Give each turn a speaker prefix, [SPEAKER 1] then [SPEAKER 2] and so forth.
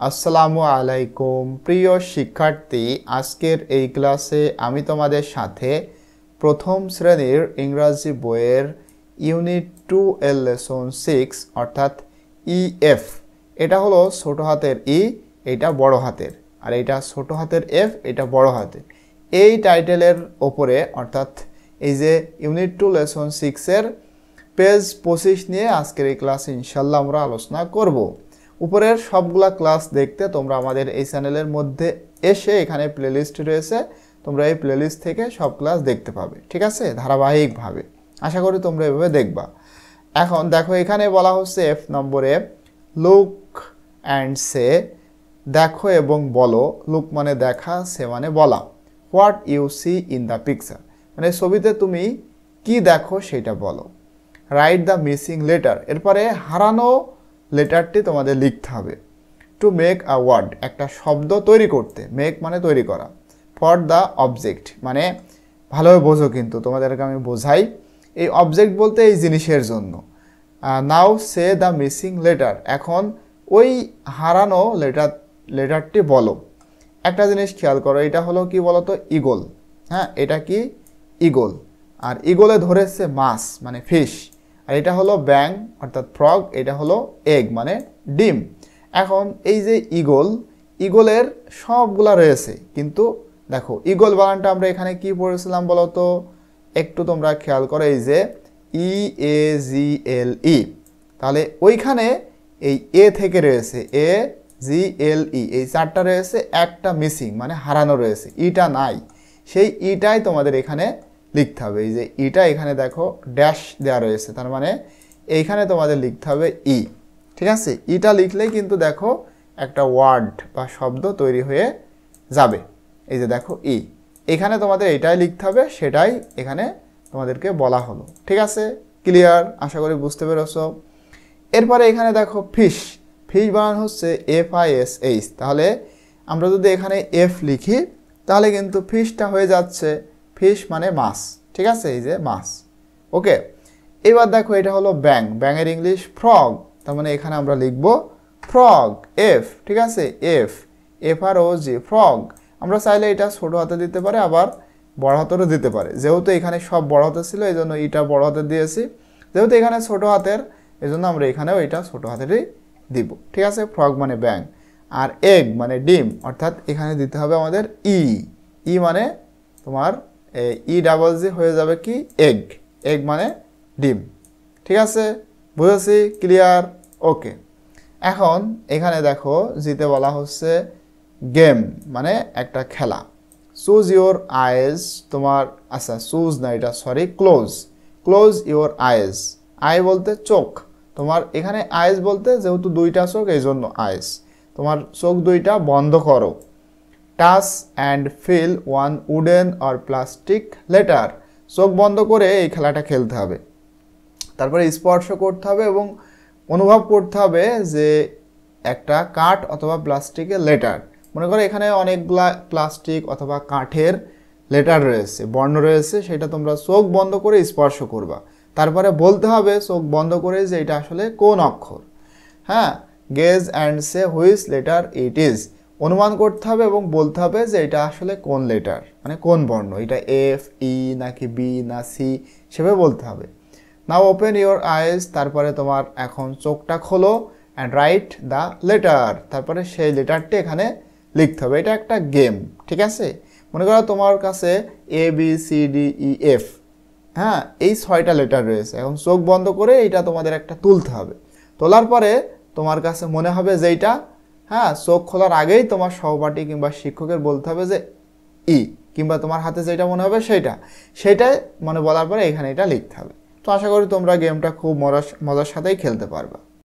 [SPEAKER 1] আসসালামু আলাইকুম প্রিয় শিক্ষার্থী, আজকের এই ক্লাসে আমি তোমাদের সাথে প্রথম শ্রেণীর ইংরাজি বইয়ের ইউনিট 2 এর লেসন 6 অর্থাৎ ইএফ, এটা হলো ছোট হাতের ই, এটা বড় হাতের, আর এটা ছোট হাতের এফ, এটা বড় হাতের। এই টাইটেলের ওপরে অর্থাৎ এই যে ইউনিট 2 লেসন 6 এর পেজ 25 নিয়ে আজকের এই ক্লাসে ইনশাল্লাহ আমরা আলোচনা করব। উপরের সবগুলা ক্লাস দেখতে তোমরা আমাদের এই চ্যানেলের মধ্যে এসে এখানে প্লেলিস্ট রয়েছে, তোমরা এই প্লেলিস্ট থেকে সব ক্লাস দেখতে পাবে, ঠিক আছে, ধারাবাহিকভাবে। আশা করি তোমরা এভাবে দেখবা। এখন দেখো, এখানে বলা হচ্ছে এফ নম্বরে লুক অ্যান্ড সে, দেখো এবং বলো। লুক মানে দেখা, সে মানে বলা। What you see in the picture, মানে ছবিতে তুমি কি দেখো সেটা বলো। রাইট দ্য মিসিং লেটার, এরপরে হারানো লেটারটি তোমাদের লিখতে হবে। টু মেক আ ওয়ার্ড, একটা শব্দ তৈরি করতে, মেক মানে তৈরি করা। ফর দ্য অবজেক্ট, মানে ভালোভাবে বোঝো কিন্তু তোমাদেরকে আমি বোঝাই। এই অবজেক্ট বলতে এই জিনিসের জন্য। নাও সে দ্য মিসিং লেটার, এখন ওই হারানো লেটারটি বলো। একটা জিনিস খেয়াল করো, এটা হলো কি বলো তো, ইগল। হ্যাঁ, এটা কি ইগল, আর ইগলে ধরেছে মাছ মানে ফিশ। আর এটা হলো ব্যাং অর্থাৎ ফ্রগ, এটা হলো এগ মানে ডিম। এখন এই যে ইগলের সবগুলা রয়েছে, কিন্তু দেখো ইগল বানানটা আমরা এখানে কি পড়েছিলাম বলো তো, একটু তোমরা খেয়াল করো, এই যে EAGLE, তাহলে ওইখানে এই এ থেকে রয়েছে AGLE, এই চারটা রয়েছে, একটা মিসিং মানে হারানো রয়েছে, ইটা নাই। সেই ইটাই তোমাদের এখানে লিখতে হবে। এই যে ইটা এখানে দেখো ড্যাশ দেওয়া রয়েছে, তার মানে এইখানে তোমাদের লিখতে হবে ই, ঠিক আছে। ইটা লিখলেই কিন্তু দেখো একটা ওয়ার্ড বা শব্দ তৈরি হয়ে যাবে। এই যে দেখো ই, এখানে তোমাদের এটাই লিখতে হবে, সেটাই এখানে তোমাদেরকে বলা হলো, ঠিক আছে। ক্লিয়ার? আশা করি বুঝতে পেরেছো। এরপরে এখানে দেখো ফিশ, ফিশ বানান হচ্ছে FISH, তাহলে আমরা যদি এখানে এফ লিখি তাহলে কিন্তু ফিশটা হয়ে যাচ্ছে ফিশ মানে মাছ, ঠিক আছে, এই যে মাছ। ওকে, এবার দেখো এটা হলো ব্যাং, ব্যাঙের ইংলিশ ফ্রগ, তার মানে এখানে আমরা লিখব ফ্রগ, এফ, ঠিক আছে, FROG, ফ্রগ। আমরা চাইলে এটা ছোট হাতে দিতে পারে, আবার বড় হাতেরও দিতে পারে। যেহেতু এখানে সব বড় হাতে ছিল এই জন্য এটা বড় হাতে দিয়েছি, যেহেতু এখানে ছোট হাতের এই জন্য আমরা এখানেও এটা ছোট হাতেরই দিব, ঠিক আছে। ফ্রগ মানে ব্যাং, আর এগ মানে ডিম, অর্থাৎ এখানে দিতে হবে আমাদের ই মানে তোমার EGG হয়ে যাবে কি এগ, এগ মানে ডিম, ঠিক আছে, বুঝেছি? ক্লিয়ার? ওকে। এখন এখানে দেখো জিতে বলা হচ্ছে গেম মানে একটা খেলা। চুজ ইউর আইজ, তোমার আচ্ছা চুজ না, এটা sorry close your eyes, I বলতে চোখ, তোমার এখানে আইজ বলতে যেহেতু দুইটা চোখ এই জন্য আইজ, তোমার চোখ দুইটা বন্ধ করো। Touch and feel one wooden or plastic letter, চোখ বন্ধ করে এই খেলাটা খেলতে হবে। তারপরে স্পর্শ করতে হবে এবং অনুভব করতে হবে যে একটা কাঠ অথবা প্লাস্টিকের লেটার। মনে করো এখানে অনেকগুলা প্লাস্টিক অথবা কাঠের লেটার রয়েছে, বর্ণ রয়েছে, সেটা তোমরা চোখ বন্ধ করে স্পর্শ করবা। তারপরে বলতে হবে চোখ বন্ধ করে যে এটা আসলে কোন অক্ষর। হ্যাঁ, gauge and say which letter it is, অনুমান করতে হবে এবং বলতে হবে যে এটা আসলে কোন লেটার, মানে কোন বর্ণ, এটা এফ, ই নাকি বি না সি, সেভাবে বলতে হবে। নাও ওপেন ইউর আইজ, তারপরে তোমার এখন চোখটা খোলো, অ্যান্ড রাইট দ্য লেটার, তারপরে সেই লেটারটি এখানে লিখতে হবে। এটা একটা গেম, ঠিক আছে। মনে করো তোমার কাছে ABCDEF, হ্যাঁ, এই 6টা লেটার রয়েছে। এখন চোখ বন্ধ করে এইটা তোমাদের একটা তুলতে হবে। তোলার পরে তোমার কাছে মনে হবে যে এইটা, হ্যাঁ, চোখ খোলার আগেই তোমার সহপাঠী কিংবা শিক্ষকের বলতে হবে যে ই, কিংবা তোমার হাতে যেটা মনে হবে সেইটাই মানে বলার পরে এখানে এটা লিখতে হবে। তো আশা করি তোমরা গেমটা খুব মজার সাথেই খেলতে পারবা।